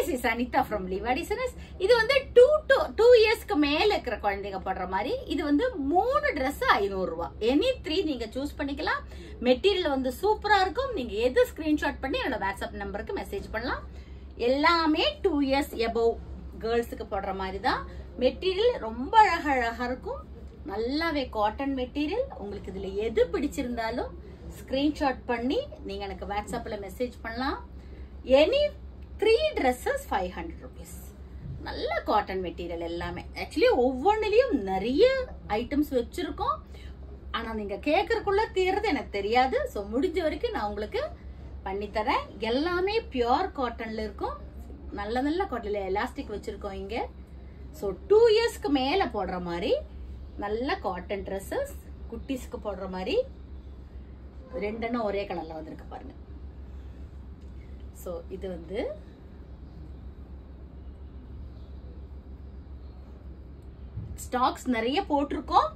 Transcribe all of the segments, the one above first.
This is Anitha from Liva designers. இது வந்து 2 இயர்ஸ்க்கு மேல இருக்கிற குழந்தைங்க போடுற மாதிரி. இது வந்து 3 Dress 500 ரூபாய். எனி 3 நீங்க சூஸ் பண்ணிக்கலாம். மெட்டீரியல் வந்து சூப்பரா இருக்கும். நீங்க எது ஸ்கிரீன்ஷாட் பண்ணி என்னோட வாட்ஸ்அப் நம்பருக்கு மெசேஜ் பண்ணலாம். எல்லாமே 2 இயர்ஸ் எபவ் கேர்ள்ஸுக்கு போடுற மாதிரி தான். மெட்டீரியல் ரொம்ப அழகா இருக்கும். நல்லாவே காட்டன் மெட்டீரியல். உங்களுக்கு இதுல எது பிடிச்சிருந்தாலும் ஸ்கிரீன்ஷாட் பண்ணி நீங்க எனக்கு வாட்ஸ்அப்ல மெசேஜ் பண்ணலாம். Any 3 dresses 500 rupees. நல்ல காட்டன் மெட்டீரியல் எல்லாமே. ஆக்சுவலி ஒவ்வொன்றிலையும் நிறைய ஐட்டம்ஸ் வச்சிருக்கோம். ஆனா நீங்க கேட்கறதுக்குள்ள தீர்றது எனக்கு தெரியாது. ஸோ முடிஞ்ச வரைக்கும் நான் உங்களுக்கு பண்ணித்தரேன். எல்லாமே பியோர் காட்டன்ல இருக்கும். நல்ல நல்ல காட்டன்ல எலாஸ்டிக் வச்சிருக்கோம் இங்க. ஸோ 2 இயர்ஸ்க்கு மேல போடுற மாதிரி நல்ல காட்டன் ட்ரெஸ்ஸஸ், குட்டீஸ்க்கு போடுற மாதிரி. ரெண்டெண்ணம் ஒரே கலர்ல வந்திருக்கு பாருங்க. ஸோ இது வந்து ஸ்டாக்ஸ் நிறைய போட்டிருக்கோம்.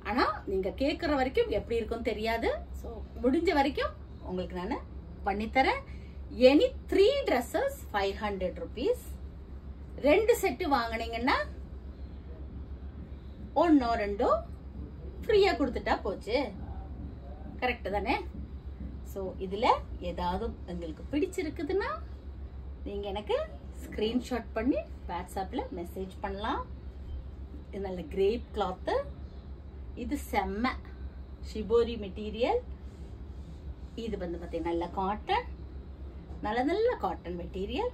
ஆனா நீங்க கேட்கற வரைக்கும் எப்படி இருக்கும் தெரியாது. ஸோ முடிஞ்ச வரைக்கும் உங்களுக்கு நான் பண்ணித்தரேன். Any 3 dresses 500 rupees. 2 செட்டு வாங்கினீங்கன்னா 1 or 2 ஃப்ரீயா கொடுத்துட்டா போச்சு. கரெக்ட் தானே? ஸோ இதுல ஏதாவது உங்களுக்கு பிடிச்சிருக்குதுன்னா நீங்க எனக்கு ஸ்கிரீன்ஷாட் பண்ணி வாட்ஸ்அப்ல மெசேஜ் பண்ணலாம். இது நல்ல கிரேப் கிளாத். இது செம்ம ஷிபோரி மெட்டீரியல். இது வந்து பார்த்தீங்கன்னா நல்ல காட்டன், நல்ல நல்ல காட்டன் மெட்டீரியல்.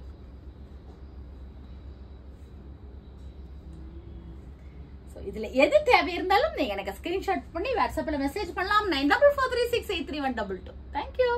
இதுல எது தேவை இருந்தாலும் நீங்க எனக்கு ஸ்கிரீன்ஷாட் பண்ணி வாட்ஸ்அப்ல மெசேஜ் பண்ணலாம். 9443683122. தேங்க்யூ.